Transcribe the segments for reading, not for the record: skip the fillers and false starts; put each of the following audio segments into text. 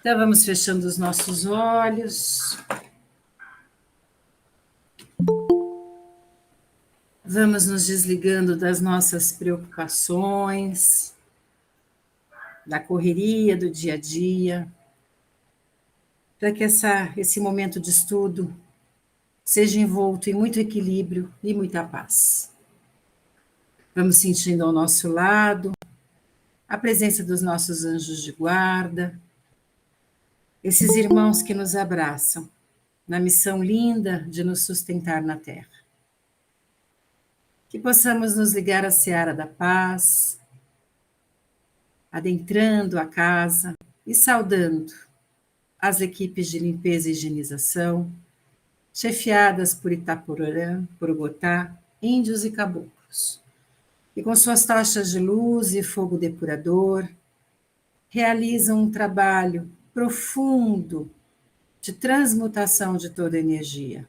Então, vamos fechando os nossos olhos. Vamos nos desligando das nossas preocupações, da correria do dia a dia, para que esse momento de estudo seja envolto em muito equilíbrio e muita paz. Vamos sentindo ao nosso lado a presença dos nossos anjos de guarda, esses irmãos que nos abraçam na missão linda de nos sustentar na Terra. Que possamos nos ligar à seara da paz, adentrando a casa e saudando as equipes de limpeza e higienização, chefiadas por Itaporã, Porogotá, índios e caboclos, e com suas tochas de luz e fogo depurador, realizam um trabalho profundo de transmutação de toda energia,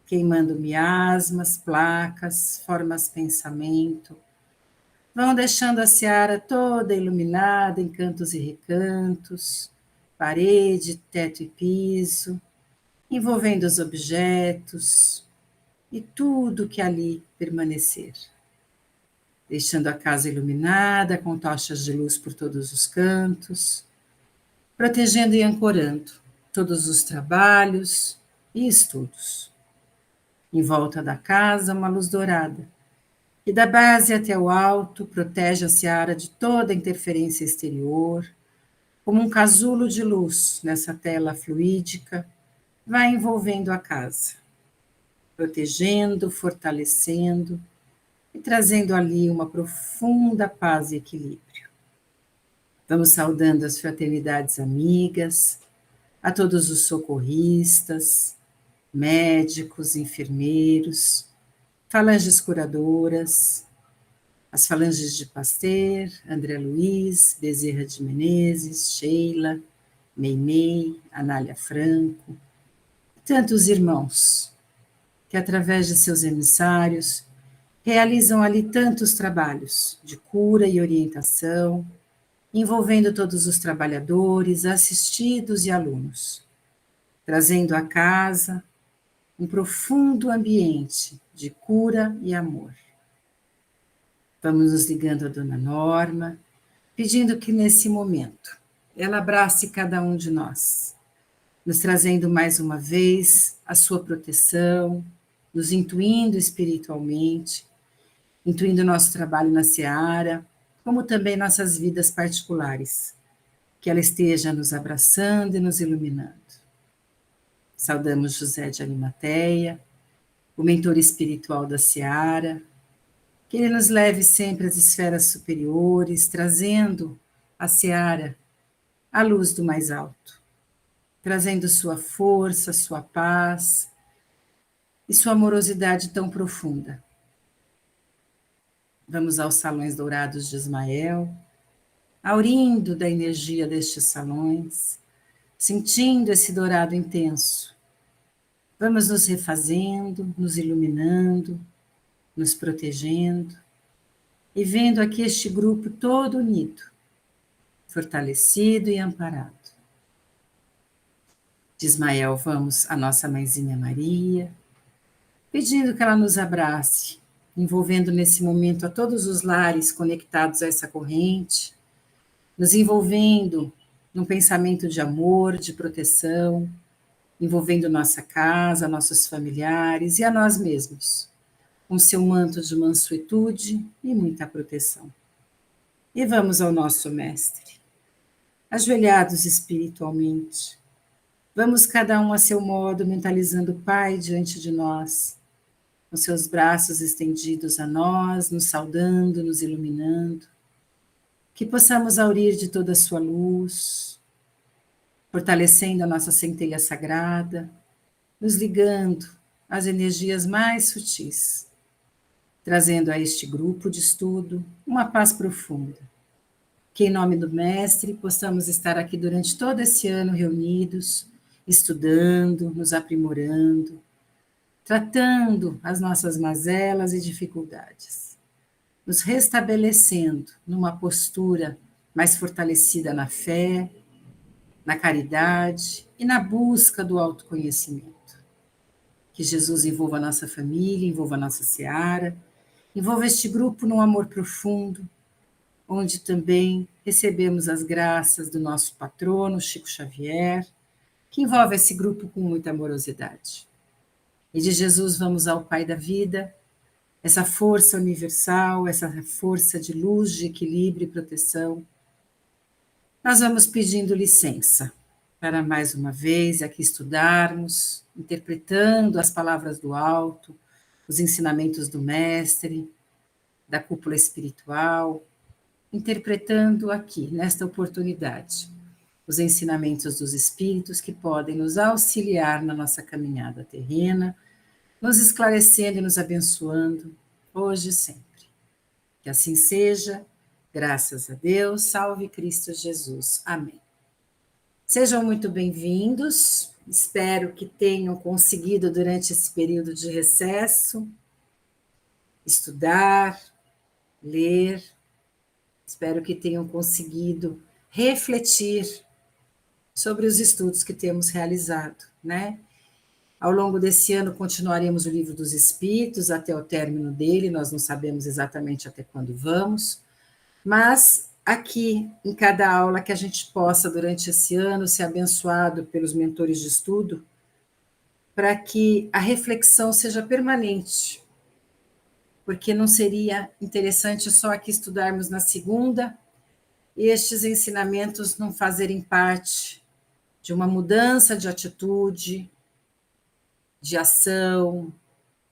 queimando miasmas, placas, formas pensamento, vão deixando a seara toda iluminada em cantos e recantos, parede, teto e piso, envolvendo os objetos e tudo que ali permanecer. Deixando a casa iluminada com tochas de luz por todos os cantos, protegendo e ancorando todos os trabalhos e estudos. Em volta da casa, uma luz dourada, que da base até o alto protege a seara de toda interferência exterior, como um casulo de luz nessa tela fluídica, vai envolvendo a casa, protegendo, fortalecendo e trazendo ali uma profunda paz e equilíbrio. Vamos saudando as fraternidades amigas, a todos os socorristas, médicos, enfermeiros, falanges curadoras, as falanges de Pasteur, André Luiz, Bezerra de Menezes, Sheila, Meimei, Anália Franco, tantos irmãos que, através de seus emissários, realizam ali tantos trabalhos de cura e orientação, envolvendo todos os trabalhadores, assistidos e alunos, trazendo à casa um profundo ambiente de cura e amor. Vamos nos ligando a Dona Norma, pedindo que nesse momento ela abrace cada um de nós, nos trazendo mais uma vez a sua proteção, nos intuindo espiritualmente, intuindo nosso trabalho na seara, como também nossas vidas particulares, que ela esteja nos abraçando e nos iluminando. Saudamos José de Arimateia, o mentor espiritual da seara, que ele nos leve sempre às esferas superiores, trazendo a seara à luz do mais alto, trazendo sua força, sua paz e sua amorosidade tão profunda. Vamos aos salões dourados de Ismael, aurindo da energia destes salões, sentindo esse dourado intenso. Vamos nos refazendo, nos iluminando, nos protegendo e vendo aqui este grupo todo unido, fortalecido e amparado. De Ismael, vamos à nossa mãezinha Maria, pedindo que ela nos abrace, envolvendo nesse momento a todos os lares conectados a essa corrente, nos envolvendo num pensamento de amor, de proteção, envolvendo nossa casa, nossos familiares e a nós mesmos, com seu manto de mansuetude e muita proteção. E vamos ao nosso mestre, ajoelhados espiritualmente. Vamos cada um a seu modo, mentalizando o Pai diante de nós, com seus braços estendidos a nós, nos saudando, nos iluminando, que possamos aurir de toda a sua luz, fortalecendo a nossa centelha sagrada, nos ligando às energias mais sutis, trazendo a este grupo de estudo uma paz profunda. Que em nome do Mestre possamos estar aqui durante todo esse ano reunidos, estudando, nos aprimorando, tratando as nossas mazelas e dificuldades, nos restabelecendo numa postura mais fortalecida na fé, na caridade e na busca do autoconhecimento. Que Jesus envolva a nossa família, envolva a nossa seara, envolva este grupo num amor profundo, onde também recebemos as graças do nosso patrono, Chico Xavier, que envolve esse grupo com muita amorosidade. E de Jesus vamos ao Pai da vida, essa força universal, essa força de luz, de equilíbrio e proteção. Nós vamos pedindo licença para mais uma vez aqui estudarmos, interpretando as palavras do alto, os ensinamentos do mestre, da cúpula espiritual, interpretando aqui, nesta oportunidade, os ensinamentos dos espíritos que podem nos auxiliar na nossa caminhada terrena, nos esclarecendo e nos abençoando, hoje e sempre. Que assim seja, graças a Deus, salve Cristo Jesus. Amém. Sejam muito bem-vindos, espero que tenham conseguido, durante esse período de recesso, estudar, ler, espero que tenham conseguido refletir sobre os estudos que temos realizado, né? Ao longo desse ano continuaremos o Livro dos Espíritos até o término dele, nós não sabemos exatamente até quando vamos, mas aqui, em cada aula, que a gente possa, durante esse ano, ser abençoado pelos mentores de estudo, para que a reflexão seja permanente, porque não seria interessante só aqui estudarmos na segunda e estes ensinamentos não fazerem parte de uma mudança de atitude, de ação,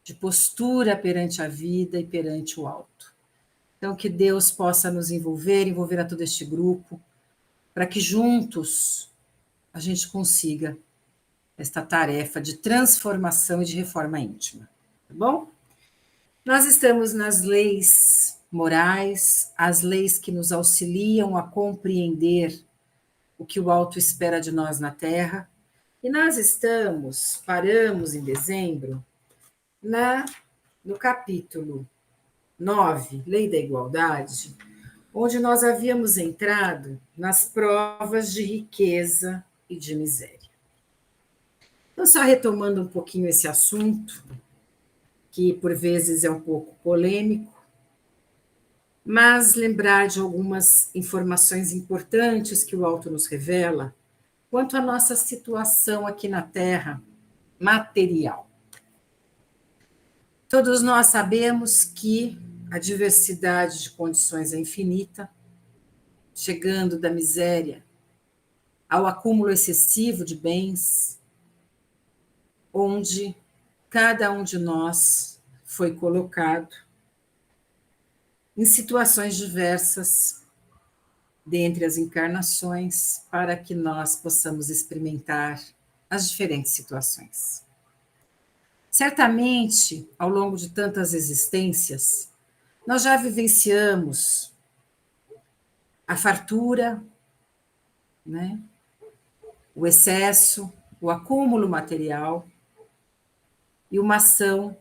de postura perante a vida e perante o alto. Então, que Deus possa nos envolver a todo este grupo, para que juntos a gente consiga esta tarefa de transformação e de reforma íntima, tá bom? Nós estamos nas leis morais, as leis que nos auxiliam a compreender o que o alto espera de nós na Terra, e nós paramos em dezembro, no capítulo 9, Lei da Igualdade, onde nós havíamos entrado nas provas de riqueza e de miséria. Então, só retomando um pouquinho esse assunto, que por vezes é um pouco polêmico, mas lembrar de algumas informações importantes que o alto nos revela quanto à nossa situação aqui na Terra material. Todos nós sabemos que a diversidade de condições é infinita, chegando da miséria ao acúmulo excessivo de bens, onde cada um de nós foi colocado em situações diversas dentre as encarnações, para que nós possamos experimentar as diferentes situações. Certamente, ao longo de tantas existências, nós já vivenciamos a fartura, né? O excesso, o acúmulo material e uma ação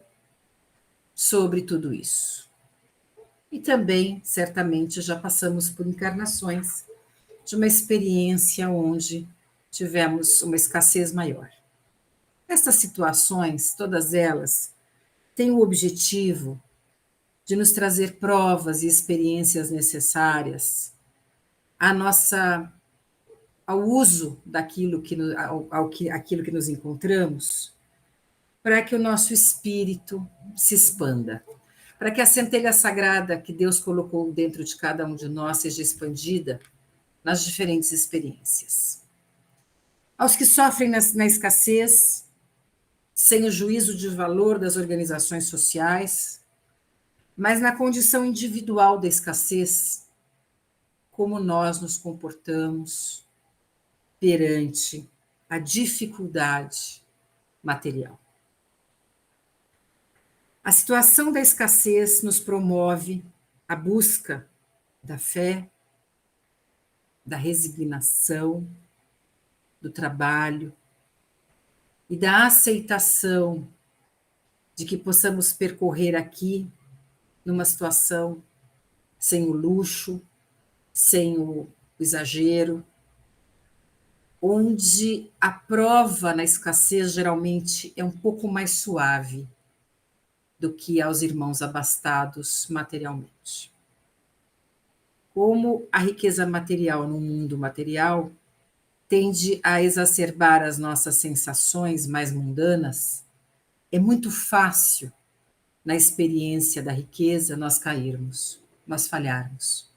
sobre tudo isso. E também, certamente, já passamos por encarnações de uma experiência onde tivemos uma escassez maior. Essas situações, todas elas, têm o objetivo de nos trazer provas e experiências necessárias ao uso daquilo aquilo que nos encontramos, para que o nosso espírito se expanda, para que a centelha sagrada que Deus colocou dentro de cada um de nós seja expandida nas diferentes experiências. Aos que sofrem na escassez, sem o juízo de valor das organizações sociais, mas na condição individual da escassez, como nós nos comportamos perante a dificuldade material. A situação da escassez nos promove a busca da fé, da resignação, do trabalho e da aceitação de que possamos percorrer aqui numa situação sem o luxo, sem o exagero, onde a prova na escassez geralmente é um pouco mais suave do que aos irmãos abastados materialmente. Como a riqueza material no mundo material tende a exacerbar as nossas sensações mais mundanas, é muito fácil, na experiência da riqueza, nós cairmos, nós falharmos.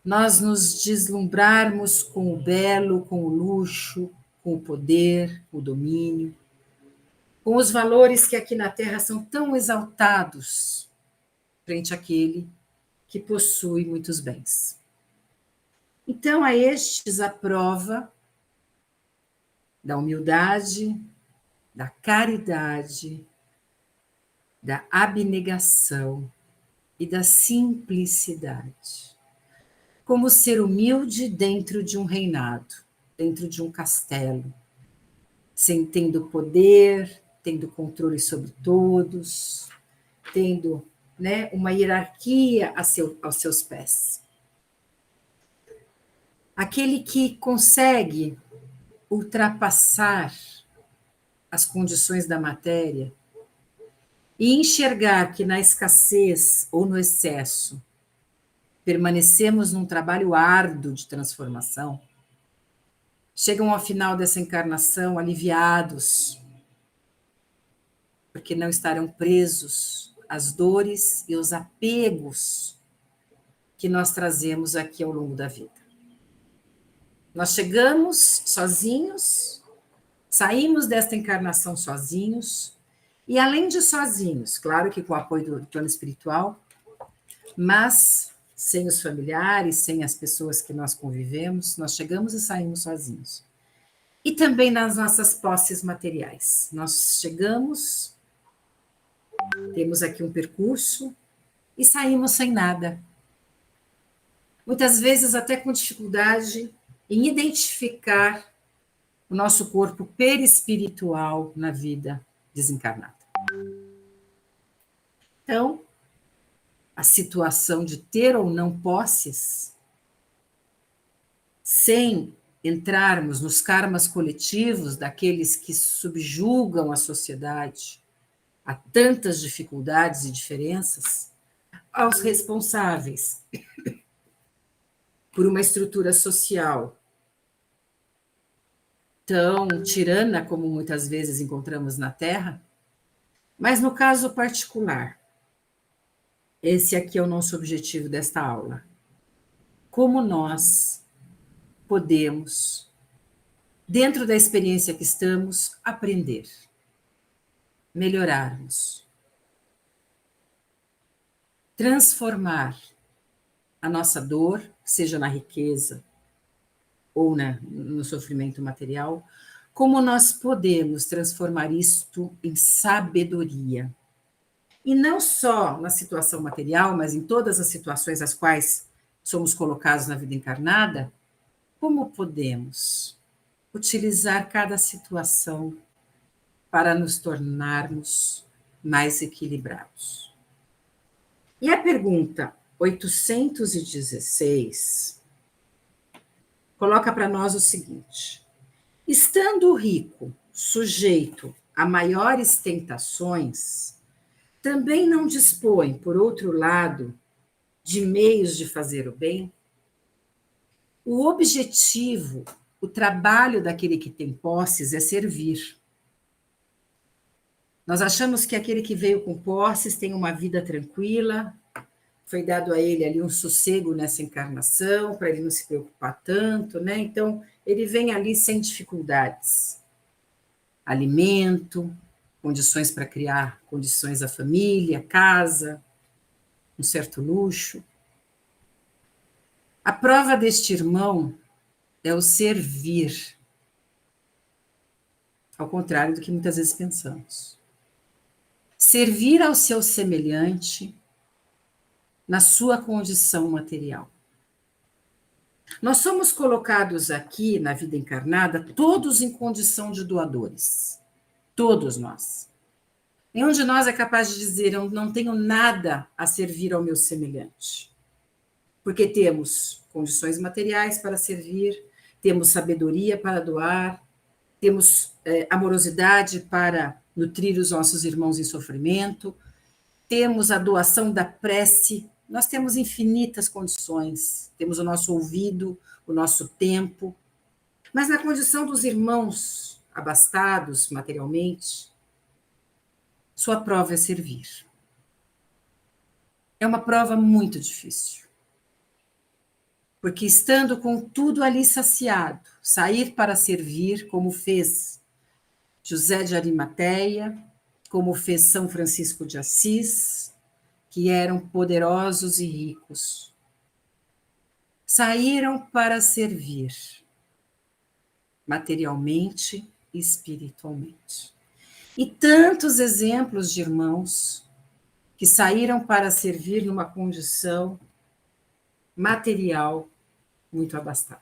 Nós nos deslumbrarmos com o belo, com o luxo, com o poder, o domínio, com os valores que aqui na Terra são tão exaltados frente àquele que possui muitos bens. Então, a estes a prova da humildade, da caridade, da abnegação e da simplicidade. Como ser humilde dentro de um reinado, dentro de um castelo, sem tendo poder, tendo controle sobre todos, tendo, né, uma hierarquia aos seus pés. Aquele que consegue ultrapassar as condições da matéria e enxergar que na escassez ou no excesso permanecemos num trabalho árduo de transformação, chegam ao final dessa encarnação aliviados, porque não estarão presos às dores e os apegos que nós trazemos aqui ao longo da vida. Nós chegamos sozinhos, saímos desta encarnação sozinhos, e além de sozinhos, claro que com o apoio do plano espiritual, mas sem os familiares, sem as pessoas que nós convivemos, nós chegamos e saímos sozinhos. E também nas nossas posses materiais. Nós chegamos, temos aqui um percurso e saímos sem nada. Muitas vezes até com dificuldade em identificar o nosso corpo perispiritual na vida desencarnada. Então, a situação de ter ou não posses, sem entrarmos nos karmas coletivos daqueles que subjugam a sociedade a tantas dificuldades e diferenças, aos responsáveis por uma estrutura social tão tirana como muitas vezes encontramos na Terra, mas no caso particular, esse aqui é o nosso objetivo desta aula. Como nós podemos, dentro da experiência que estamos, aprender, melhorarmos, transformar a nossa dor, seja na riqueza ou no sofrimento material, como nós podemos transformar isto em sabedoria. E não só na situação material, mas em todas as situações às quais somos colocados na vida encarnada, como podemos utilizar cada situação para nos tornarmos mais equilibrados. E a pergunta 816 coloca para nós o seguinte: estando o rico sujeito a maiores tentações, também não dispõe, por outro lado, de meios de fazer o bem? O objetivo, o trabalho daquele que tem posses é servir. Nós achamos que aquele que veio com posses tem uma vida tranquila, foi dado a ele ali um sossego nessa encarnação, para ele não se preocupar tanto, né? Então, ele vem ali sem dificuldades. Alimento, condições para criar condições à família, casa, um certo luxo. A prova deste irmão é o servir, ao contrário do que muitas vezes pensamos. Servir ao seu semelhante na sua condição material. Nós somos colocados aqui na vida encarnada todos em condição de doadores. Todos nós. Nenhum de nós é capaz de dizer: eu não tenho nada a servir ao meu semelhante. Porque temos condições materiais para servir, temos sabedoria para doar, temos amorosidade para nutrir os nossos irmãos em sofrimento, temos a doação da prece, nós temos infinitas condições, temos o nosso ouvido, o nosso tempo, mas na condição dos irmãos abastados materialmente, sua prova é servir. É uma prova muito difícil. Porque estando com tudo ali saciado, sair para servir, como fez José de Arimateia, como fez São Francisco de Assis, que eram poderosos e ricos. Saíram para servir, materialmente e espiritualmente. E tantos exemplos de irmãos que saíram para servir numa condição material muito abastada.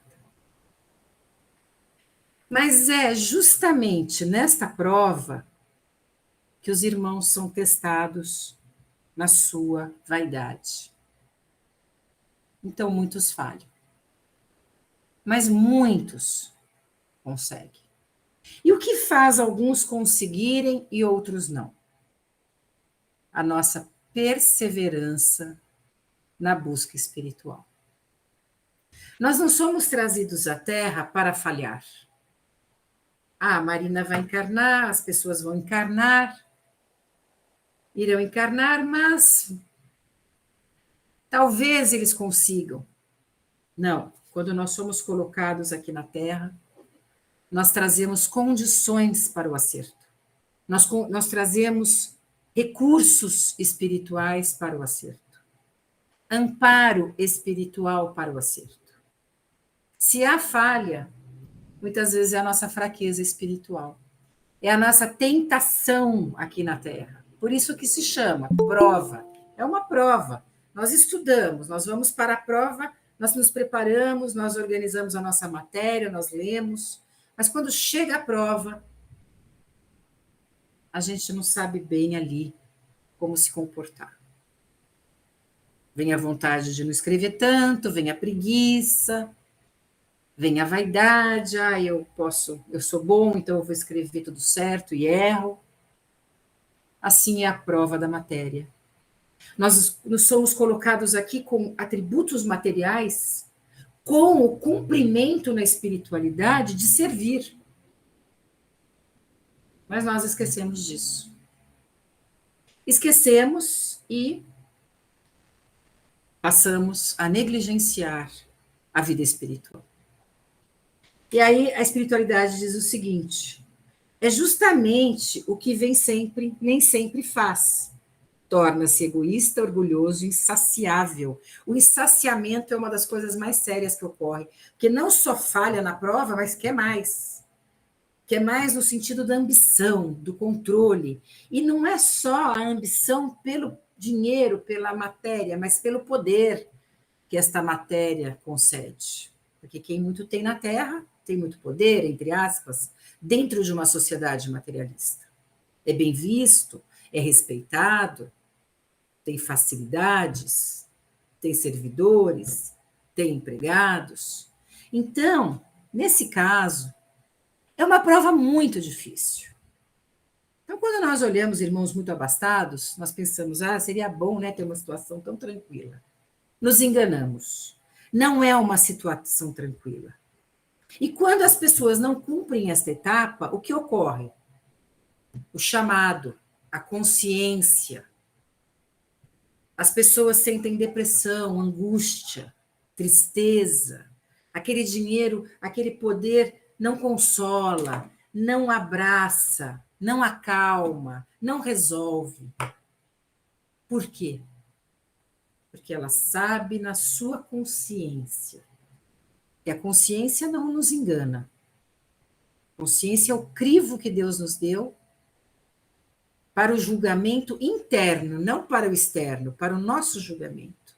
Mas é justamente nesta prova que os irmãos são testados na sua vaidade. Então, muitos falham. Mas muitos conseguem. E o que faz alguns conseguirem e outros não? A nossa perseverança na busca espiritual. Nós não somos trazidos à Terra para falhar. A Marina vai encarnar, as pessoas vão encarnar, irão encarnar, mas talvez eles consigam. Não, quando nós somos colocados aqui na Terra, nós trazemos condições para o acerto. Nós trazemos recursos espirituais para o acerto. Amparo espiritual para o acerto. Se há falha, muitas vezes é a nossa fraqueza espiritual. É a nossa tentação aqui na Terra. Por isso que se chama prova. É uma prova. Nós estudamos, nós vamos para a prova, nós nos preparamos, nós organizamos a nossa matéria, nós lemos, mas quando chega a prova, a gente não sabe bem ali como se comportar. Vem a vontade de não escrever tanto, vem a preguiça, vem a vaidade, eu sou bom, então eu vou escrever tudo certo e erro. Assim é a prova da matéria. Nós somos colocados aqui com atributos materiais, com o cumprimento na espiritualidade de servir. Mas nós esquecemos disso. Esquecemos e passamos a negligenciar a vida espiritual. E aí a espiritualidade diz o seguinte: é justamente o que vem sempre, nem sempre faz. Torna-se egoísta, orgulhoso, insaciável. O insaciamento é uma das coisas mais sérias que ocorre, porque não só falha na prova, mas quer mais. Quer mais no sentido da ambição, do controle. E não é só a ambição pelo dinheiro, pela matéria, mas pelo poder que esta matéria concede. Porque quem muito tem na Terra tem muito poder, entre aspas, dentro de uma sociedade materialista. É bem visto, é respeitado, tem facilidades, tem servidores, tem empregados. Então, nesse caso, é uma prova muito difícil. Então, quando nós olhamos irmãos muito abastados, nós pensamos, seria bom, né, ter uma situação tão tranquila. Nos enganamos. Não é uma situação tranquila. E quando as pessoas não cumprem esta etapa, o que ocorre? O chamado, a consciência. As pessoas sentem depressão, angústia, tristeza. Aquele dinheiro, aquele poder não consola, não abraça, não acalma, não resolve. Por quê? Porque ela sabe na sua consciência. E a consciência não nos engana. A consciência é o crivo que Deus nos deu para o julgamento interno, não para o externo, para o nosso julgamento.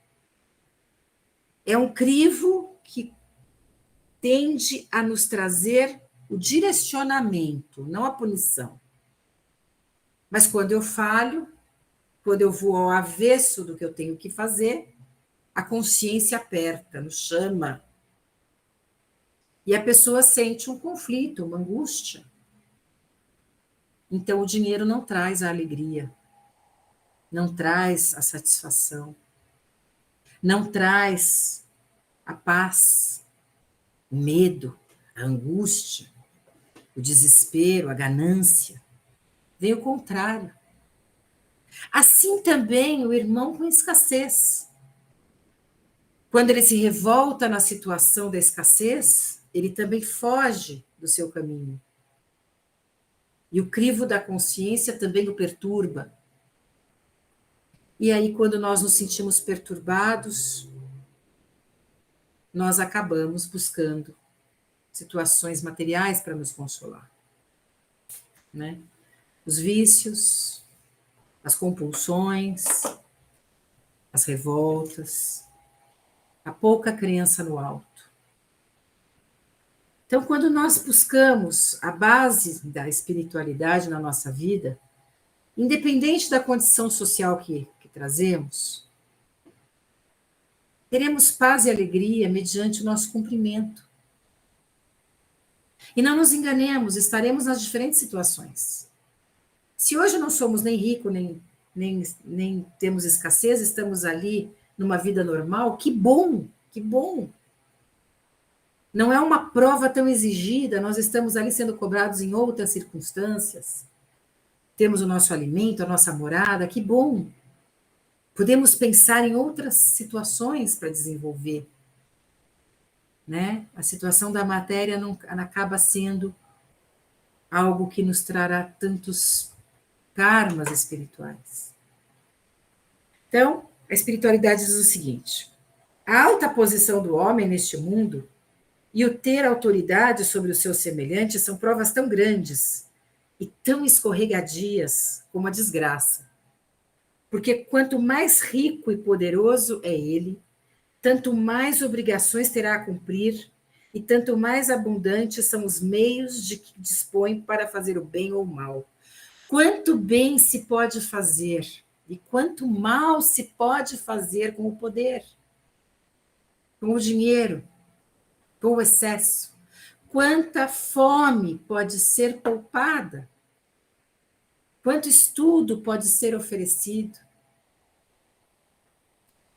É um crivo que tende a nos trazer o direcionamento, não a punição. Mas quando eu falho, quando eu vou ao avesso do que eu tenho que fazer, a consciência aperta, nos chama. E a pessoa sente um conflito, uma angústia. Então, o dinheiro não traz a alegria, não traz a satisfação, não traz a paz, o medo, a angústia, o desespero, a ganância. Vem o contrário. Assim também o irmão com escassez. Quando ele se revolta na situação da escassez, ele também foge do seu caminho. E o crivo da consciência também o perturba. E aí, quando nós nos sentimos perturbados, nós acabamos buscando situações materiais para nos consolar, né? Os vícios, as compulsões, as revoltas, a pouca crença no alto. Então, quando nós buscamos a base da espiritualidade na nossa vida, independente da condição social que trazemos, teremos paz e alegria mediante o nosso cumprimento. E não nos enganemos, estaremos nas diferentes situações. Se hoje não somos nem ricos, nem temos escassez, estamos ali numa vida normal, que bom, que bom. Não é uma prova tão exigida, nós estamos ali sendo cobrados em outras circunstâncias. Temos o nosso alimento, a nossa morada, que bom. Podemos pensar em outras situações para desenvolver, né? A situação da matéria não acaba sendo algo que nos trará tantos karmas espirituais. Então, a espiritualidade diz o seguinte: a alta posição do homem neste mundo e o ter autoridade sobre os seus semelhantes são provas tão grandes e tão escorregadias como a desgraça. Porque quanto mais rico e poderoso é ele, tanto mais obrigações terá a cumprir e tanto mais abundantes são os meios de que dispõe para fazer o bem ou o mal. Quanto bem se pode fazer e quanto mal se pode fazer com o poder, com o dinheiro, com o excesso. Quanta fome pode ser poupada, quanto estudo pode ser oferecido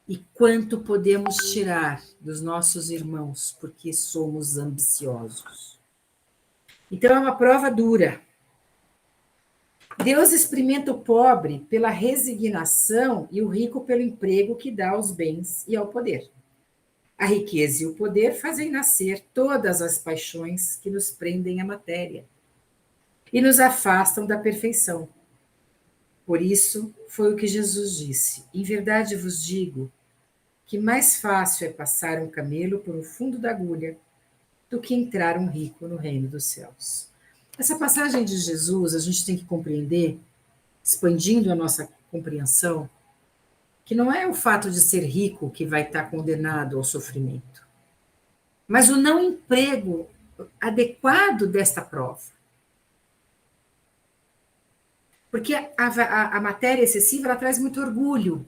e quanto podemos tirar dos nossos irmãos porque somos ambiciosos. Então é uma prova dura. Deus experimenta o pobre pela resignação e o rico pelo emprego que dá aos bens e ao poder. A riqueza e o poder fazem nascer todas as paixões que nos prendem à matéria e nos afastam da perfeição. Por isso, foi o que Jesus disse: em verdade vos digo que mais fácil é passar um camelo por um fundo da agulha do que entrar um rico no reino dos céus. Essa passagem de Jesus a gente tem que compreender, expandindo a nossa compreensão, que não é o fato de ser rico que vai estar condenado ao sofrimento, mas o não emprego adequado desta prova. Porque a matéria excessiva ela traz muito orgulho.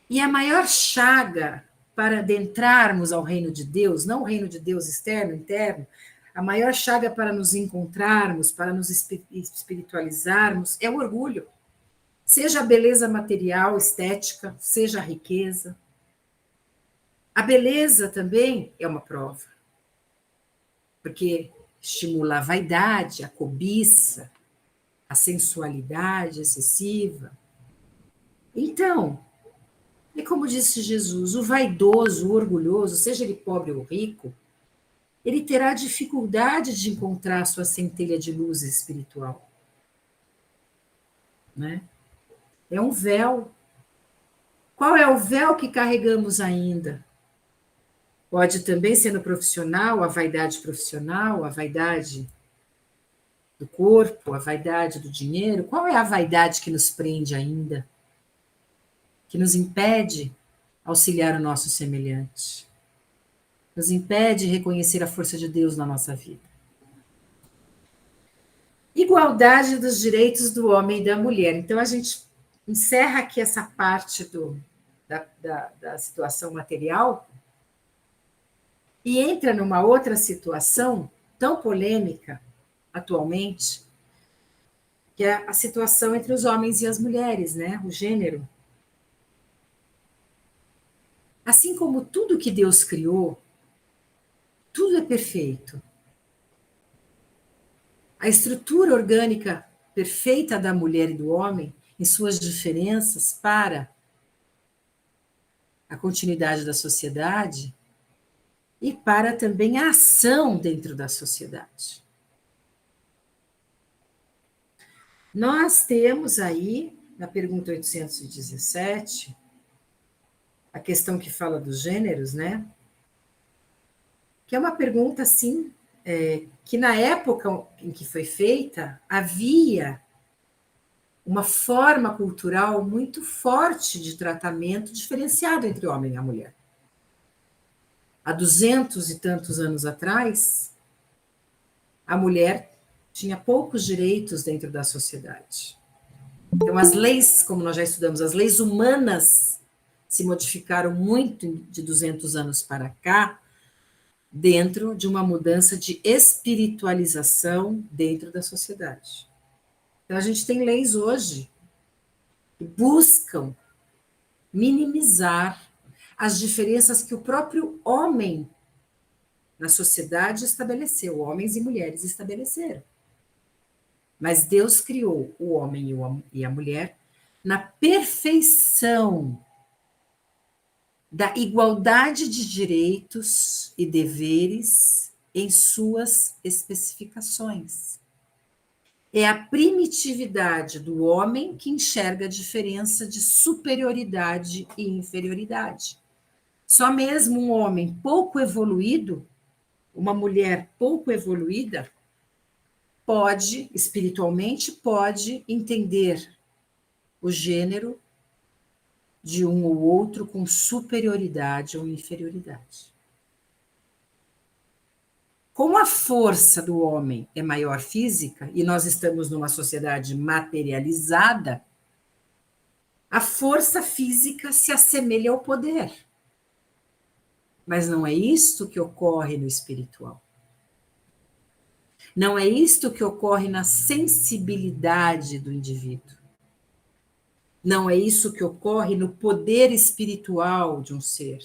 E a maior chaga para adentrarmos ao reino de Deus, não o reino de Deus externo, interno, a maior chaga para nos encontrarmos, para nos espiritualizarmos, é o orgulho. Seja a beleza material, estética, seja a riqueza. A beleza também é uma prova, porque estimula a vaidade, a cobiça, a sensualidade excessiva. Então, e como disse Jesus, o vaidoso, o orgulhoso, seja ele pobre ou rico, ele terá dificuldade de encontrar sua centelha de luz espiritual. Né? É um véu. Qual é o véu que carregamos ainda? Pode também ser no profissional, a vaidade do corpo, a vaidade do dinheiro. Qual é a vaidade que nos prende ainda? Que nos impede auxiliar o nosso semelhante? Nos impede reconhecer a força de Deus na nossa vida? Igualdade dos direitos do homem e da mulher. Então, a gente encerra aqui essa parte da situação material E entra numa outra situação tão polêmica atualmente, que é a situação entre os homens e as mulheres, né? O gênero. Assim como tudo que Deus criou, tudo é perfeito. A estrutura orgânica perfeita da mulher e do homem, em suas diferenças para a continuidade da sociedade e para também a ação dentro da sociedade. Nós temos aí, na pergunta 817, a questão que fala dos gêneros, né? Que é uma pergunta, assim, que na época em que foi feita, havia uma forma cultural muito forte de tratamento diferenciado entre o homem e a mulher. Há 200 e tantos anos atrás, a mulher tinha poucos direitos dentro da sociedade. Então, as leis, como nós já estudamos, as leis humanas se modificaram muito de 200 anos para cá, dentro de uma mudança de espiritualização dentro da sociedade. Então, a gente tem leis hoje que buscam minimizar as diferenças que o próprio homem na sociedade estabeleceu, homens e mulheres estabeleceram. Mas Deus criou o homem e a mulher na perfeição da igualdade de direitos e deveres em suas especificações. É a primitividade do homem que enxerga a diferença de superioridade e inferioridade. Só mesmo um homem pouco evoluído, uma mulher pouco evoluída, pode, espiritualmente, pode entender o gênero de um ou outro com superioridade ou inferioridade. Como a força do homem é maior física, e nós estamos numa sociedade materializada, a força física se assemelha ao poder. Mas não é isto que ocorre no espiritual. Não é isto que ocorre na sensibilidade do indivíduo. Não é isso que ocorre no poder espiritual de um ser.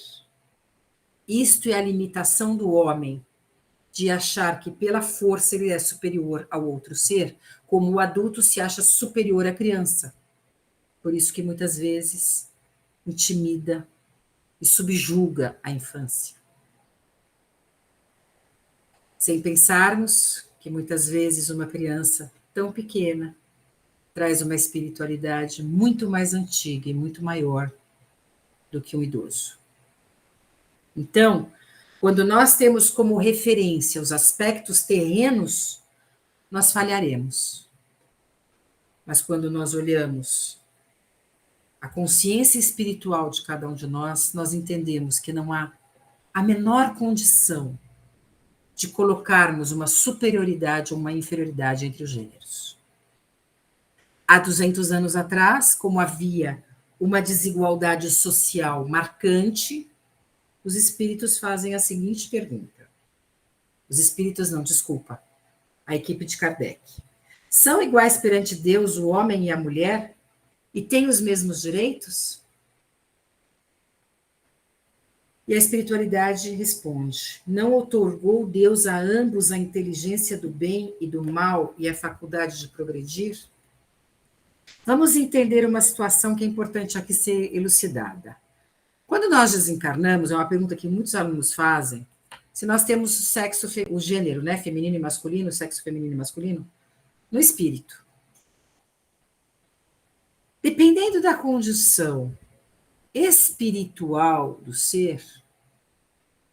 Isto é a limitação do homem, de achar que pela força ele é superior ao outro ser, como o adulto se acha superior à criança. Por isso que muitas vezes intimida e subjuga a infância. Sem pensarmos que muitas vezes uma criança tão pequena traz uma espiritualidade muito mais antiga e muito maior do que um idoso. Então, quando nós temos como referência os aspectos terrenos, nós falharemos. Mas quando nós olhamos a consciência espiritual de cada um de nós, nós entendemos que não há a menor condição de colocarmos uma superioridade ou uma inferioridade entre os gêneros. Há 200 anos atrás, como havia uma desigualdade social marcante, os espíritos fazem a seguinte pergunta. Os espíritos não, desculpa, a equipe de Kardec. São iguais perante Deus o homem e a mulher e têm os mesmos direitos? E a espiritualidade responde: não outorgou Deus a ambos a inteligência do bem e do mal e a faculdade de progredir? Vamos entender uma situação que é importante aqui ser elucidada. Quando nós desencarnamos, é uma pergunta que muitos alunos fazem, se nós temos o gênero, né, feminino e masculino, sexo feminino e masculino, no espírito. Dependendo da condição espiritual do ser,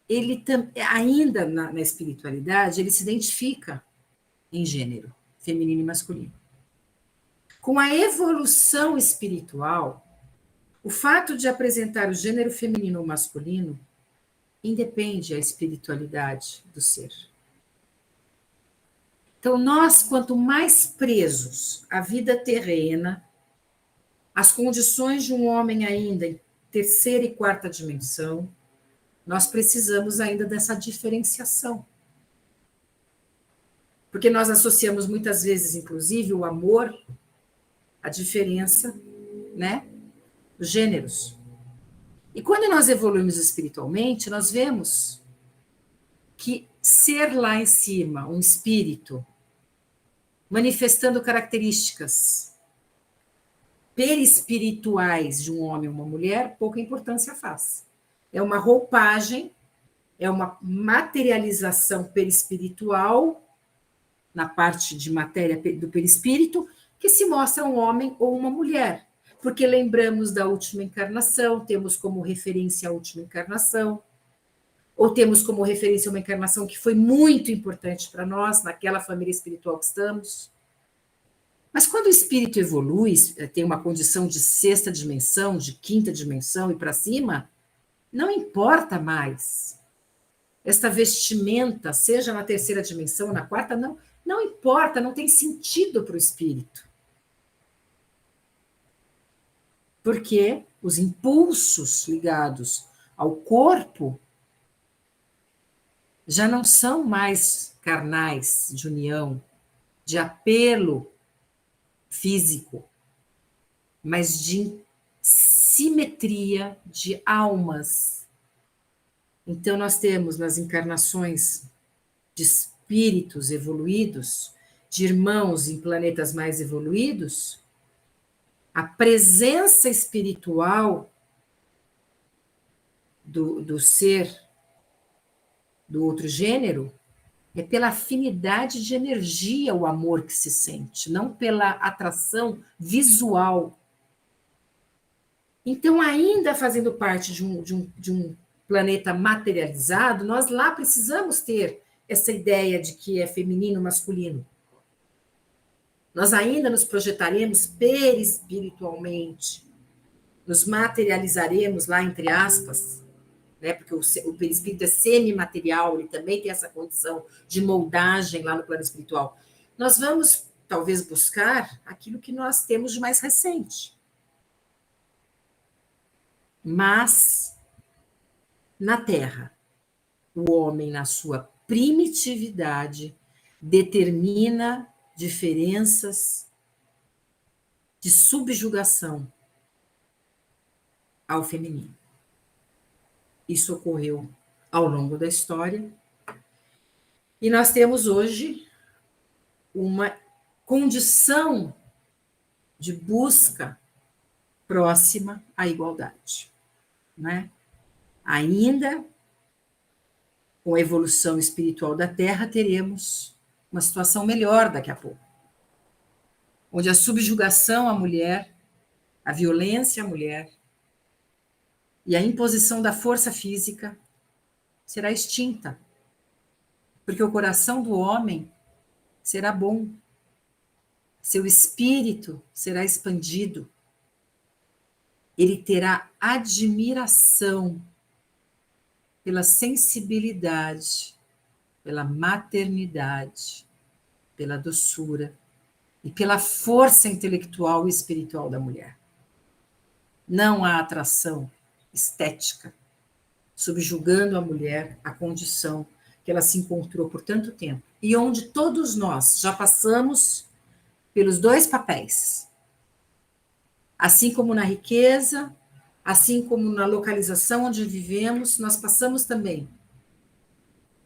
ele ainda na espiritualidade, ele se identifica em gênero, feminino e masculino. Com a evolução espiritual, o fato de apresentar o gênero feminino ou masculino independe a espiritualidade do ser. Então, nós, quanto mais presos à vida terrena, às condições de um homem ainda em terceira e quarta dimensão, nós precisamos ainda dessa diferenciação. Porque nós associamos muitas vezes, inclusive, o amor à diferença, né, dos gêneros. E quando nós evoluímos espiritualmente, nós vemos que ser lá em cima um espírito manifestando características perispirituais de um homem ou uma mulher, pouca importância faz. É uma roupagem, é uma materialização perispiritual na parte de matéria do perispírito, que se mostra um homem ou uma mulher. Porque lembramos da última encarnação, temos como referência a última encarnação, ou temos como referência uma encarnação que foi muito importante para nós, naquela família espiritual que estamos. Mas quando o espírito evolui, tem uma condição de sexta dimensão, de quinta dimensão e para cima, não importa mais. Esta vestimenta, seja na terceira dimensão ou na quarta, não importa, não tem sentido para o espírito. Porque os impulsos ligados ao corpo já não são mais carnais, de união, de apelo físico, mas de simetria de almas. Então, nós temos nas encarnações de espíritos evoluídos, de irmãos em planetas mais evoluídos, a presença espiritual do ser do outro gênero é pela afinidade de energia, o amor que se sente, não pela atração visual. Então, ainda fazendo parte de um planeta materializado, nós lá precisamos ter essa ideia de que é feminino, masculino. Nós ainda nos projetaremos perispiritualmente, nos materializaremos lá, entre aspas, né? Porque o perispírito é semimaterial, ele também tem essa condição de moldagem lá no plano espiritual. Nós vamos, talvez, buscar aquilo que nós temos de mais recente. Mas, na Terra, o homem, na sua primitividade, determina diferenças de subjugação ao feminino. Isso ocorreu ao longo da história. E nós temos hoje uma condição de busca próxima à igualdade, né? Ainda com a evolução espiritual da Terra, teremos uma situação melhor daqui a pouco, onde a subjugação à mulher, a violência à mulher e a imposição da força física será extinta, porque o coração do homem será bom, seu espírito será expandido, ele terá admiração pela sensibilidade, pela maternidade, pela doçura e pela força intelectual e espiritual da mulher. Não há atração estética subjugando a mulher à condição que ela se encontrou por tanto tempo e onde todos nós já passamos pelos dois papéis. Assim como na riqueza, assim como na localização onde vivemos, nós passamos também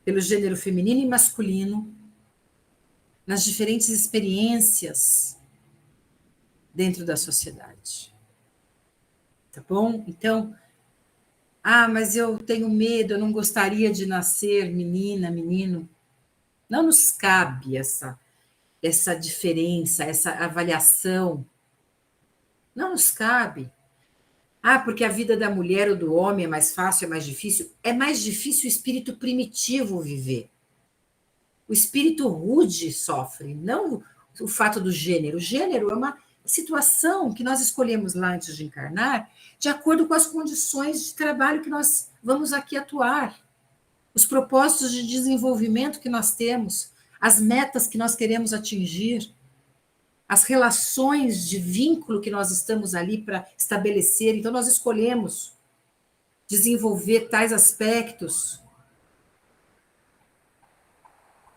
pelo gênero feminino e masculino, nas diferentes experiências dentro da sociedade. Tá bom? Então, mas eu tenho medo, eu não gostaria de nascer menina, menino. Não nos cabe essa diferença, essa avaliação. Não nos cabe. Porque a vida da mulher ou do homem é mais fácil, é mais difícil. É mais difícil o espírito primitivo viver. O espírito rude sofre, não o fato do gênero. O gênero é uma situação que nós escolhemos lá antes de encarnar, de acordo com as condições de trabalho que nós vamos aqui atuar, os propósitos de desenvolvimento que nós temos, as metas que nós queremos atingir, as relações de vínculo que nós estamos ali para estabelecer. Então, nós escolhemos desenvolver tais aspectos,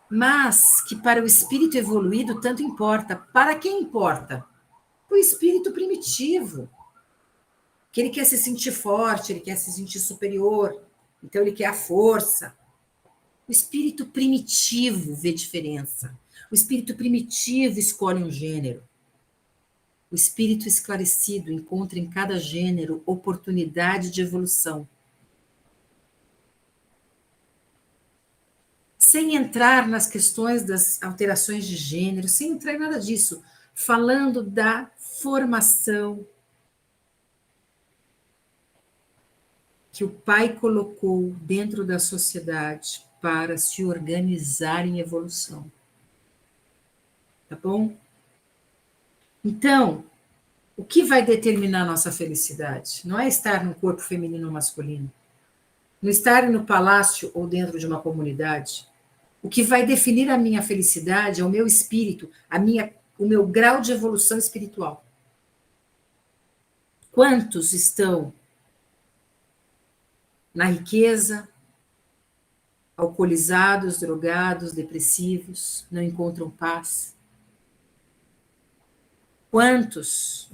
mas que para o espírito evoluído tanto importa. Para quem importa? O espírito primitivo, que ele quer se sentir forte, ele quer se sentir superior, então ele quer a força. O espírito primitivo vê diferença. O espírito primitivo escolhe um gênero. O espírito esclarecido encontra em cada gênero oportunidade de evolução. Sem entrar nas questões das alterações de gênero, sem entrar em nada disso, falando da formação que o pai colocou dentro da sociedade para se organizar em evolução. Tá bom? Então, o que vai determinar a nossa felicidade? Não é estar no corpo feminino ou masculino, não estar no palácio ou dentro de uma comunidade. O que vai definir a minha felicidade é o meu espírito, o meu grau de evolução espiritual. Quantos estão na riqueza, alcoolizados, drogados, depressivos, não encontram paz? Quantos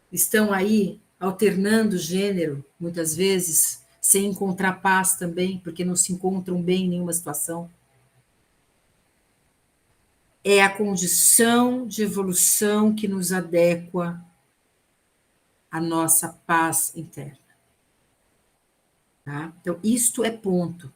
estão aí alternando gênero, muitas vezes, sem encontrar paz também, porque não se encontram bem em nenhuma situação? É a condição de evolução que nos adequa à nossa paz interna. Tá? Então, isto é ponto.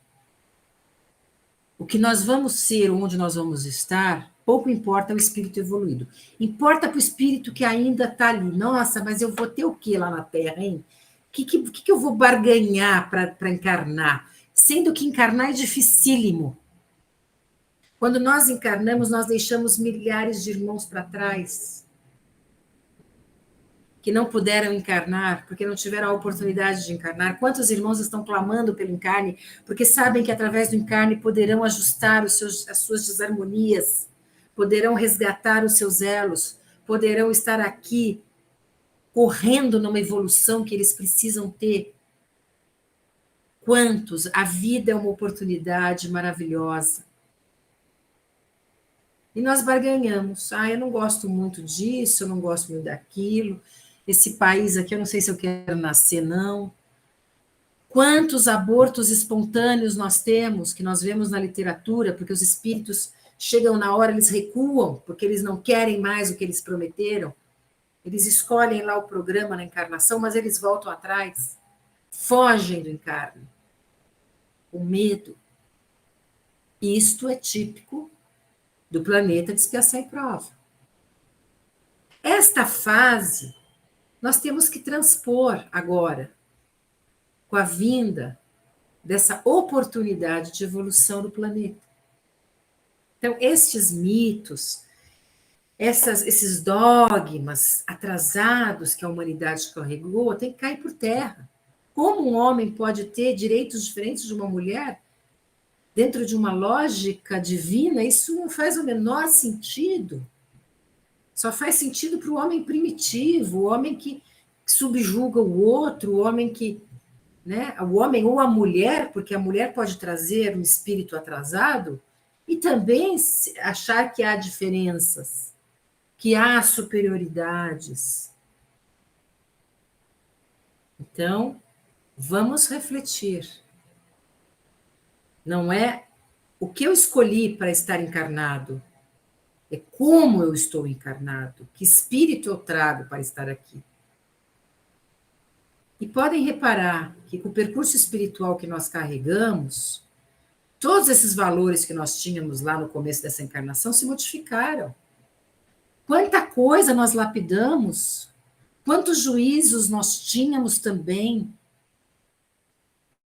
O que nós vamos ser, onde nós vamos estar, pouco importa o espírito evoluído. Importa para o espírito que ainda está ali. Nossa, mas eu vou ter o que lá na Terra, hein? O que eu vou barganhar para encarnar? Sendo que encarnar é dificílimo. Quando nós encarnamos, nós deixamos milhares de irmãos para trás, que não puderam encarnar, porque não tiveram a oportunidade de encarnar. Quantos irmãos estão clamando pelo encarne, porque sabem que através do encarne poderão ajustar as suas desarmonias, poderão resgatar os seus elos, poderão estar aqui correndo numa evolução que eles precisam ter. Quantos? A vida é uma oportunidade maravilhosa. E nós barganhamos. Eu não gosto muito disso, eu não gosto muito daquilo. Esse país aqui, eu não sei se eu quero nascer, não. Quantos abortos espontâneos nós temos, que nós vemos na literatura, porque os espíritos chegam na hora, eles recuam, porque eles não querem mais o que eles prometeram. Eles escolhem lá o programa na encarnação, mas eles voltam atrás, fogem do encarne. O medo. Isto é típico do planeta de expiação e prova. Esta fase nós temos que transpor agora, com a vinda dessa oportunidade de evolução do planeta. Então, estes mitos, esses dogmas atrasados que a humanidade carregou, tem que cair por terra. Como um homem pode ter direitos diferentes de uma mulher dentro de uma lógica divina? Isso não faz o menor sentido. Só faz sentido para o homem primitivo, o homem que subjuga o outro, o homem que... o homem ou a mulher, porque a mulher pode trazer um espírito atrasado, e também achar que há diferenças, que há superioridades. Então, vamos refletir. Não é o que eu escolhi para estar encarnado, é como eu estou encarnado, que espírito eu trago para estar aqui. E podem reparar que com o percurso espiritual que nós carregamos, todos esses valores que nós tínhamos lá no começo dessa encarnação se modificaram. Quanta coisa nós lapidamos, quantos juízos nós tínhamos também,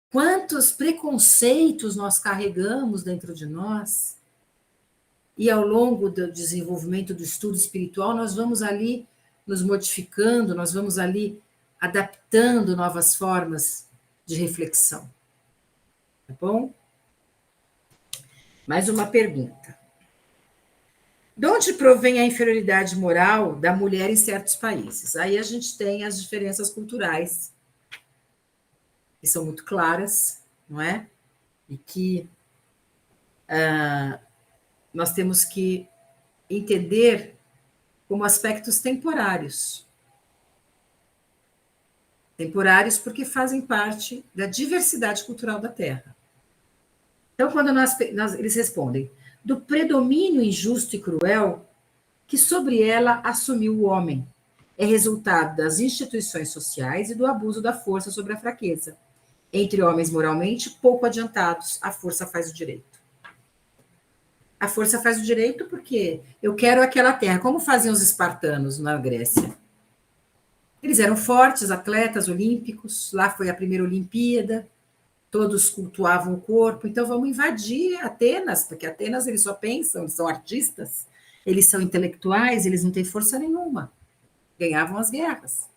quantos preconceitos nós carregamos dentro de nós. E ao longo do desenvolvimento do estudo espiritual, nós vamos ali nos modificando, nós vamos ali adaptando novas formas de reflexão. Tá bom? Mais uma pergunta. De onde provém a inferioridade moral da mulher em certos países? Aí a gente tem as diferenças culturais que são muito claras, não é? E que nós temos que entender como aspectos temporários. Temporários porque fazem parte da diversidade cultural da Terra. Então, quando eles respondem, do predomínio injusto e cruel que sobre ela assumiu o homem, é resultado das instituições sociais e do abuso da força sobre a fraqueza. Entre homens moralmente pouco adiantados, a força faz o direito. A força faz o direito porque eu quero aquela terra. Como faziam os espartanos na Grécia? Eles eram fortes, atletas olímpicos, lá foi a primeira Olimpíada, todos cultuavam o corpo, então vamos invadir Atenas, porque Atenas eles só pensam, eles são artistas, eles são intelectuais, eles não têm força nenhuma, ganhavam as guerras.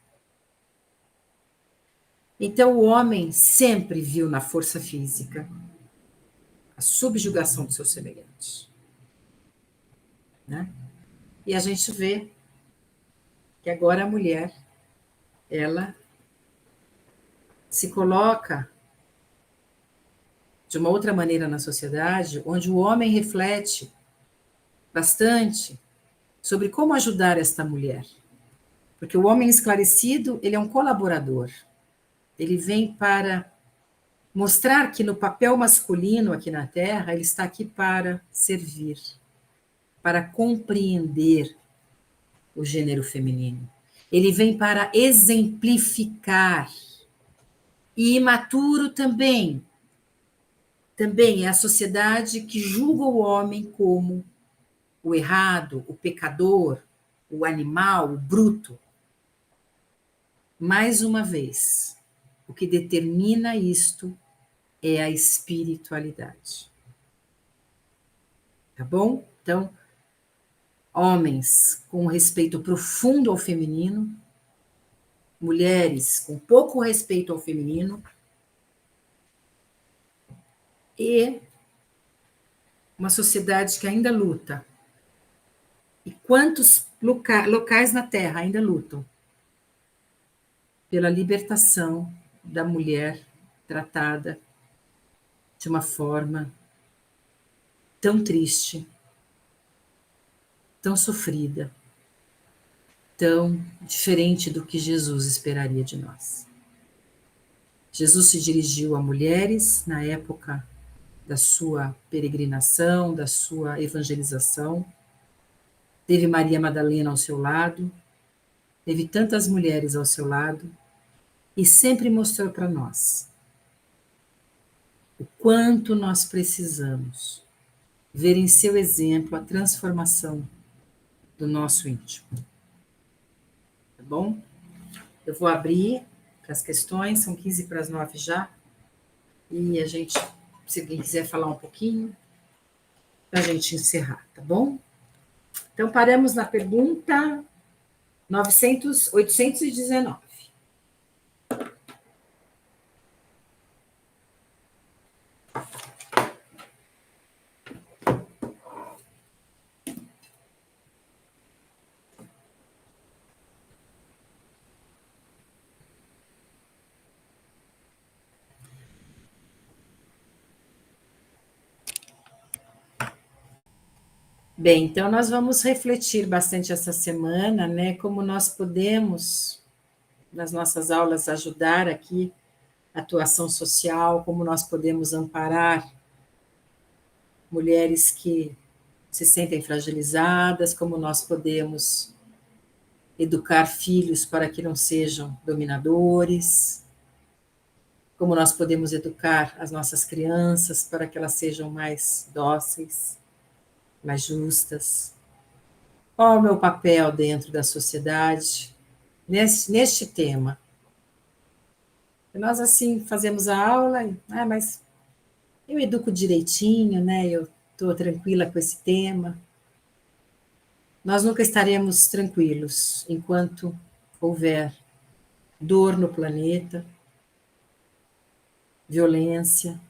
Então o homem sempre viu na força física a subjugação dos seus semelhantes. Né? E a gente vê que agora a mulher, ela se coloca de uma outra maneira na sociedade, onde o homem reflete bastante sobre como ajudar esta mulher. Porque o homem esclarecido, ele é um colaborador. Ele vem para mostrar que no papel masculino aqui na Terra, ele está aqui para servir, para compreender o gênero feminino. Ele vem para exemplificar. E imaturo também é a sociedade que julga o homem como o errado, o pecador, o animal, o bruto. Mais uma vez, o que determina isto é a espiritualidade. Tá bom? Então, homens com respeito profundo ao feminino, mulheres com pouco respeito ao feminino, e uma sociedade que ainda luta. E quantos locais na Terra ainda lutam pela libertação da mulher tratada de uma forma tão triste, tão sofrida, tão diferente do que Jesus esperaria de nós. Jesus se dirigiu a mulheres na época da sua peregrinação, da sua evangelização. Teve Maria Madalena ao seu lado, teve tantas mulheres ao seu lado, e sempre mostrou para nós o quanto nós precisamos ver em seu exemplo a transformação do nosso íntimo. Tá bom? Eu vou abrir para as questões, são 15 para as 9 já, e a gente, se alguém quiser falar um pouquinho, para a gente encerrar, tá bom? Então, paramos na pergunta 819. Bem, então nós vamos refletir bastante essa semana, né, como nós podemos, nas nossas aulas, ajudar aqui a atuação social, como nós podemos amparar mulheres que se sentem fragilizadas, como nós podemos educar filhos para que não sejam dominadores, como nós podemos educar as nossas crianças para que elas sejam mais dóceis, mais justas. Qual é o meu papel dentro da sociedade neste tema? Nós, assim, fazemos a aula, mas eu educo direitinho, né? Eu estou tranquila com esse tema. Nós nunca estaremos tranquilos enquanto houver dor no planeta, violência,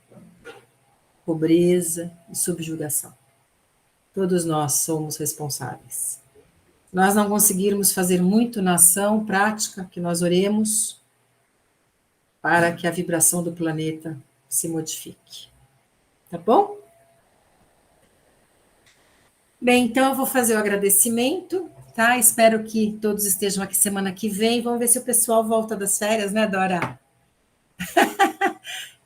pobreza e subjugação. Todos nós somos responsáveis. Nós não conseguirmos fazer muito na ação prática, que nós oremos, para que a vibração do planeta se modifique. Tá bom? Bem, então eu vou fazer o agradecimento, tá? Espero que todos estejam aqui semana que vem. Vamos ver se o pessoal volta das férias, né, Dora?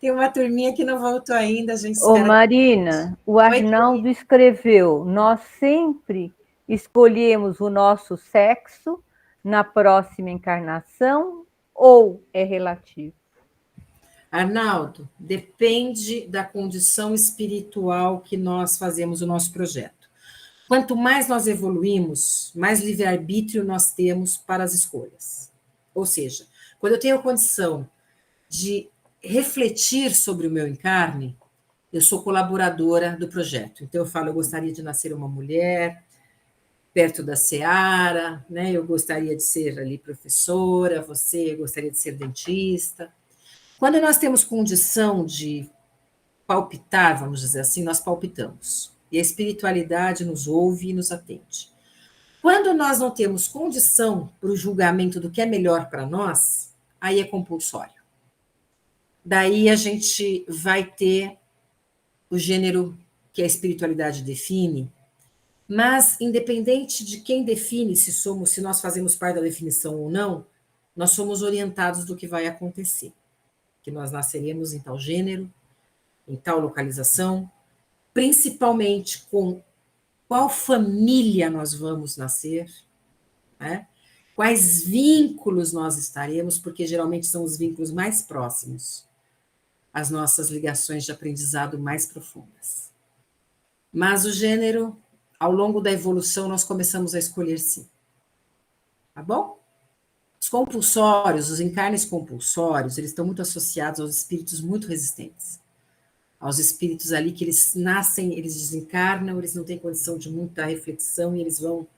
Tem uma turminha que não voltou ainda, a gente Ô, espera. Marina, o Oi, Arnaldo querida. escreveu: nós sempre escolhemos o nosso sexo na próxima encarnação ou é relativo? Arnaldo, depende da condição espiritual que nós fazemos o nosso projeto. Quanto mais nós evoluímos, mais livre-arbítrio nós temos para as escolhas. Ou seja, quando eu tenho a condição de refletir sobre o meu encarne, eu sou colaboradora do projeto. Então, eu falo, eu gostaria de nascer uma mulher, perto da Seara, né? Eu gostaria de ser ali professora, você gostaria de ser dentista. Quando nós temos condição de palpitar, vamos dizer assim, nós palpitamos. E a espiritualidade nos ouve e nos atende. Quando nós não temos condição para o julgamento do que é melhor para nós, aí é compulsório. Daí a gente vai ter o gênero que a espiritualidade define, mas independente de quem define se nós fazemos parte da definição ou não, nós somos orientados do que vai acontecer, que nós nasceremos em tal gênero, em tal localização, principalmente com qual família nós vamos nascer, né? Quais vínculos nós estaremos, porque geralmente são os vínculos mais próximos, as nossas ligações de aprendizado mais profundas. Mas o gênero, ao longo da evolução, nós começamos a escolher sim. Tá bom? Os compulsórios, os encarnes compulsórios, eles estão muito associados aos espíritos muito resistentes. Aos espíritos ali que eles nascem, eles desencarnam, eles não têm condição de muita reflexão e eles vão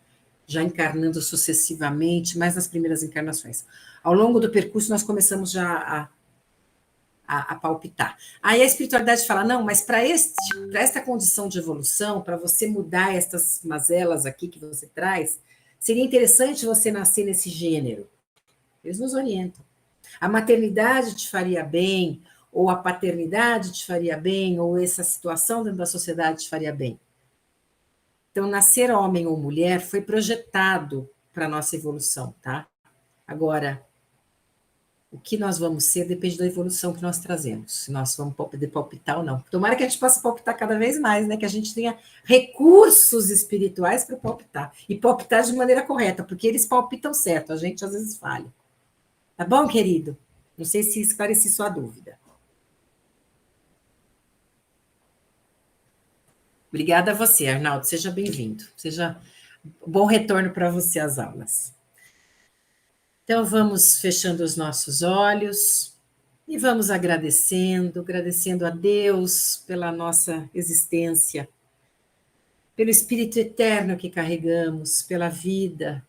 já encarnando sucessivamente, mais nas primeiras encarnações. Ao longo do percurso, nós começamos já a palpitar. Aí a espiritualidade fala, não, mas para esta condição de evolução, para você mudar estas mazelas aqui que você traz, seria interessante você nascer nesse gênero. Eles nos orientam. A maternidade te faria bem, ou a paternidade te faria bem, ou essa situação dentro da sociedade te faria bem. Então, nascer homem ou mulher foi projetado para a nossa evolução, tá? Agora, o que nós vamos ser depende da evolução que nós trazemos, se nós vamos poder palpitar ou não. Tomara que a gente possa palpitar cada vez mais, né? Que a gente tenha recursos espirituais para palpitar. E palpitar de maneira correta, porque eles palpitam certo, a gente às vezes falha. Tá bom, querido? Não sei se esclareci sua dúvida. Obrigada a você, Arnaldo. Seja bem-vindo. Seja bom retorno para você às aulas. Então, vamos fechando os nossos olhos e vamos agradecendo a Deus pela nossa existência, pelo Espírito eterno que carregamos, pela vida,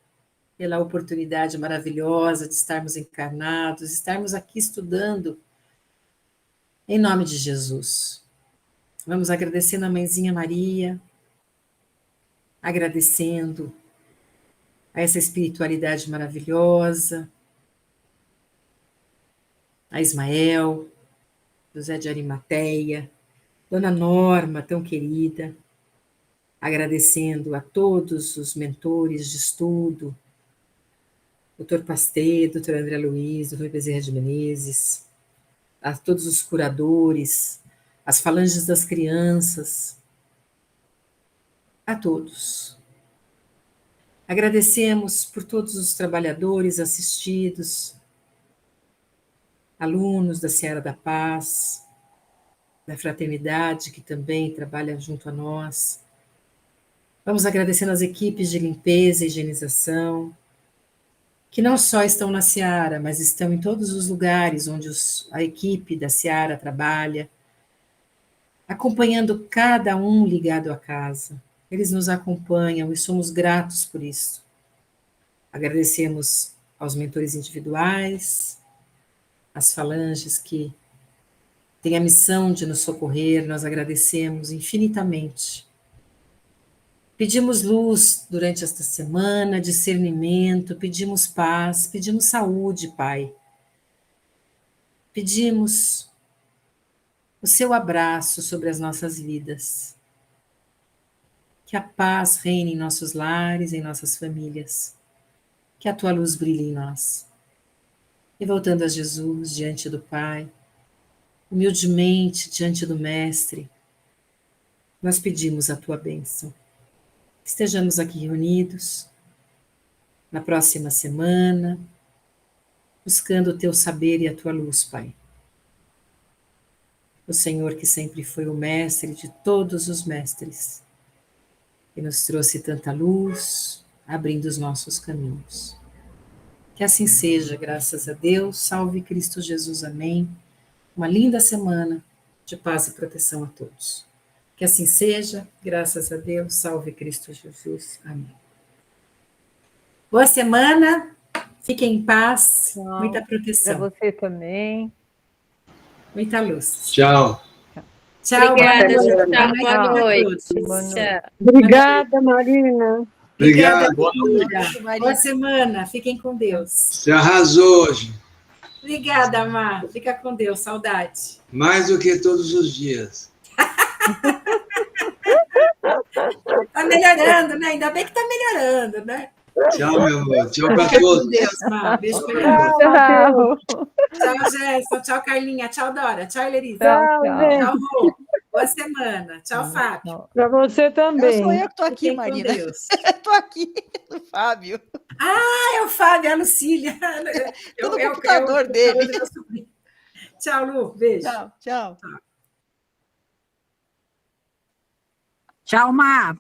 pela oportunidade maravilhosa de estarmos encarnados, estarmos aqui estudando, em nome de Jesus. Vamos agradecendo a Mãezinha Maria, agradecendo a essa espiritualidade maravilhosa, a Ismael, José de Arimateia, Dona Norma, tão querida, agradecendo a todos os mentores de estudo, Dr. Pasteur, Dr. André Luiz, Dr. Bezerra de Menezes, a todos os curadores, as falanges das crianças, a todos. Agradecemos por todos os trabalhadores assistidos, alunos da Seara da Paz, da Fraternidade, que também trabalha junto a nós. Vamos agradecendo as equipes de limpeza e higienização, que não só estão na Seara, mas estão em todos os lugares onde a equipe da Seara trabalha, acompanhando cada um ligado à casa. Eles nos acompanham e somos gratos por isso. Agradecemos aos mentores individuais, às falanges que têm a missão de nos socorrer, nós agradecemos infinitamente. Pedimos luz durante esta semana, discernimento, pedimos paz, pedimos saúde, Pai. Pedimos o seu abraço sobre as nossas vidas. Que a paz reine em nossos lares, em nossas famílias. Que a tua luz brilhe em nós. E voltando a Jesus, diante do Pai, humildemente diante do Mestre, nós pedimos a tua bênção. Estejamos aqui reunidos na próxima semana, buscando o teu saber e a tua luz, Pai. O Senhor que sempre foi o mestre de todos os mestres, que nos trouxe tanta luz, abrindo os nossos caminhos. Que assim seja, graças a Deus. Salve Cristo Jesus, amém. Uma linda semana de paz e proteção a todos. Que assim seja, graças a Deus. Salve Cristo Jesus, amém. Boa semana, fiquem em paz, muita proteção. Para você também. Muita luz. Tchau. Tchau, Obrigada, boa Ju. noite Boa noite. Tchau. Obrigada, Marina. Obrigada, Boa Lívia. Boa semana, fiquem com Deus. Você arrasou hoje. Obrigada, Mar. Fica com Deus, saudade. Mais do que todos os dias. Tá melhorando, né? Ainda bem que tá melhorando, né? Tchau, meu amor. Tchau para Fica com todos. Deus, Mar. Beijo pra ela. Tchau. Tchau, Jéssica. Tchau, Carlinha. Tchau, Dora. Tchau, Elerisa. Tchau, gente. Tchau, Rô. Boa semana. Tchau, Fábio. Para você também. Sou eu que estou aqui, Fiquem com Marina. Deus. Estou aqui, o Fábio. É o Fábio, a Lucília. Tô no computador dele. do meu sobrinho. Tchau, Lu. Beijo. Tchau, tchau. Tchau, Mar.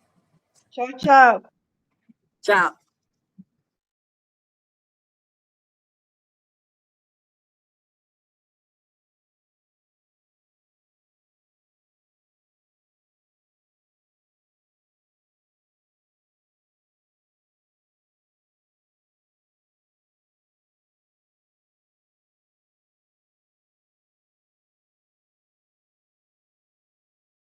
Tchau, tchau. Tchau.